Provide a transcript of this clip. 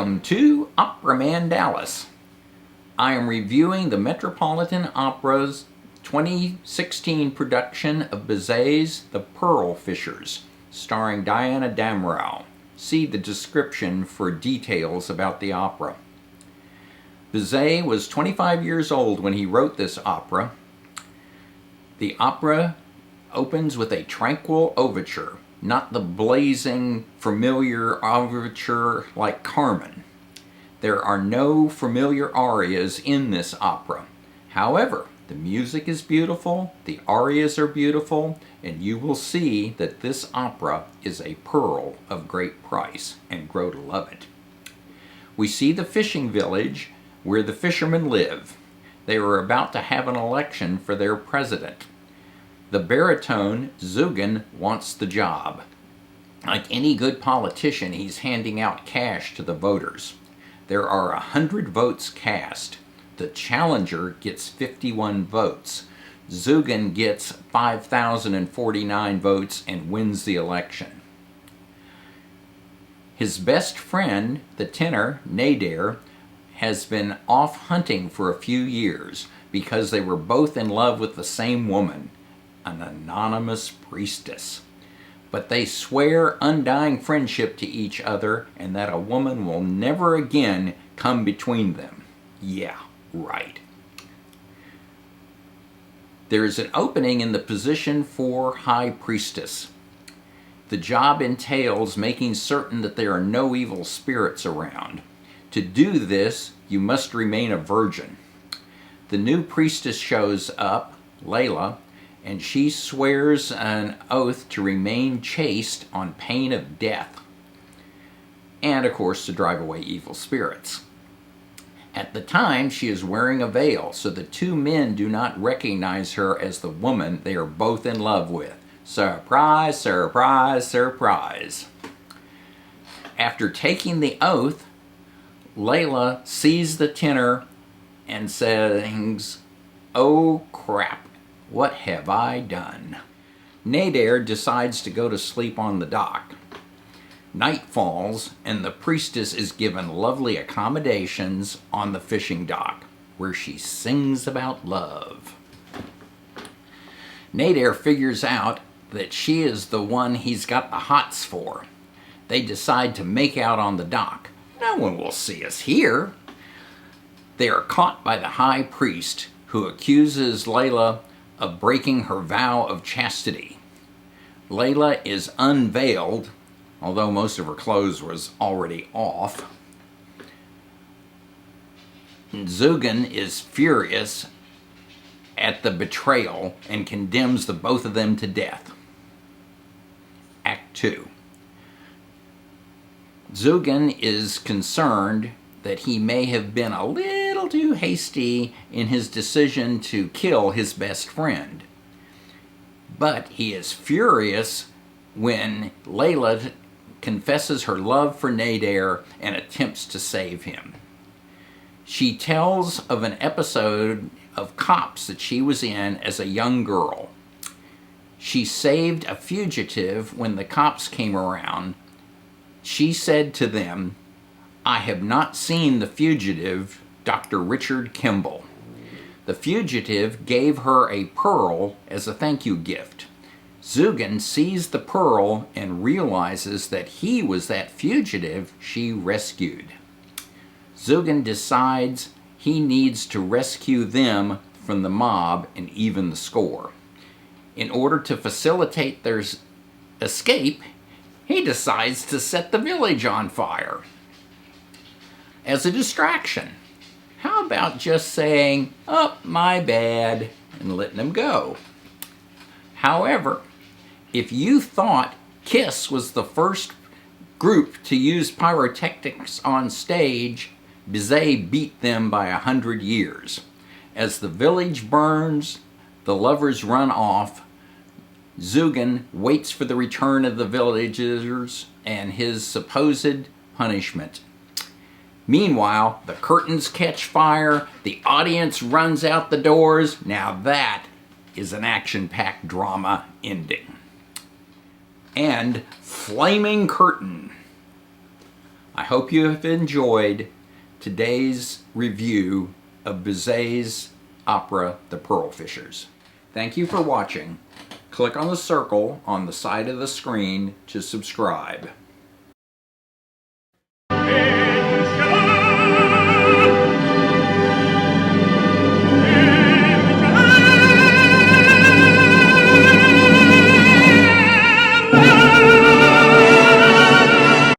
Welcome to Opera Man Dallas. I am reviewing the Metropolitan Opera's 2016 production of Bizet's The Pearl Fishers, starring Diana Damrau. See the description for details about the opera. Bizet was 25 years old when he wrote this opera. The opera opens with a tranquil overture, not the blazing, familiar overture like Carmen. There are no familiar arias in this opera. However, the music is beautiful, the arias are beautiful, and you will see that this opera is a pearl of great price and grow to love it. We see the fishing village where the fishermen live. They are about to have an election for their president. The baritone, Zurga, wants the job. Like any good politician, he's handing out cash to the voters. There are 100 votes cast. The challenger gets 51 votes. Zurga gets 5,049 votes and wins the election. His best friend, the tenor Nadir, has been off hunting for a few years because they were both in love with the same woman, an anonymous priestess. But they swear undying friendship to each other and that a woman will never again come between them. Yeah, right. There is an opening in the position for high priestess. The job entails making certain that there are no evil spirits around. To do this, you must remain a virgin. The new priestess shows up, Leïla, and she swears an oath to remain chaste on pain of death, and of course to drive away evil spirits. At the time, she is wearing a veil, so the two men do not recognize her as the woman they are both in love with. Surprise, surprise, surprise. After taking the oath, Leïla sees the tenor and sings, "Oh crap, what have I done?" Nadir decides to go to sleep on the dock. Night falls, and the priestess is given lovely accommodations on the fishing dock, where she sings about love. Nadir figures out that she is the one he's got the hots for. They decide to make out on the dock. No one will see us here. They are caught by the high priest, who accuses Leïla of breaking her vow of chastity. Leïla is unveiled, although most of her clothes was already off. Zurga is furious at the betrayal and condemns the both of them to death. Act 2. Zurga is concerned that he may have been a little too hasty in his decision to kill his best friend. But he is furious when Leïla confesses her love for Nadir and attempts to save him. She tells of an episode of cops that she was in as a young girl. She saved a fugitive when the cops came around. She said to them, "I have not seen the fugitive, Dr. Richard Kimball." The fugitive gave her a pearl as a thank you gift. Zurga sees the pearl and realizes that he was that fugitive she rescued. Zurga decides he needs to rescue them from the mob and even the score. In order to facilitate their escape, he decides to set the village on fire as a distraction. How about just saying, "Oh, my bad," and letting them go? However, if you thought KISS was the first group to use pyrotechnics on stage, Bizet beat them by 100 years. As the village burns, the lovers run off. Zurga waits for the return of the villagers and his supposed punishment. Meanwhile, the curtains catch fire, the audience runs out the doors. Now that is an action-packed drama ending. And flaming curtain. I hope you have enjoyed today's review of Bizet's opera, The Pearl Fishers. Thank you for watching. Click on the circle on the side of the screen to subscribe.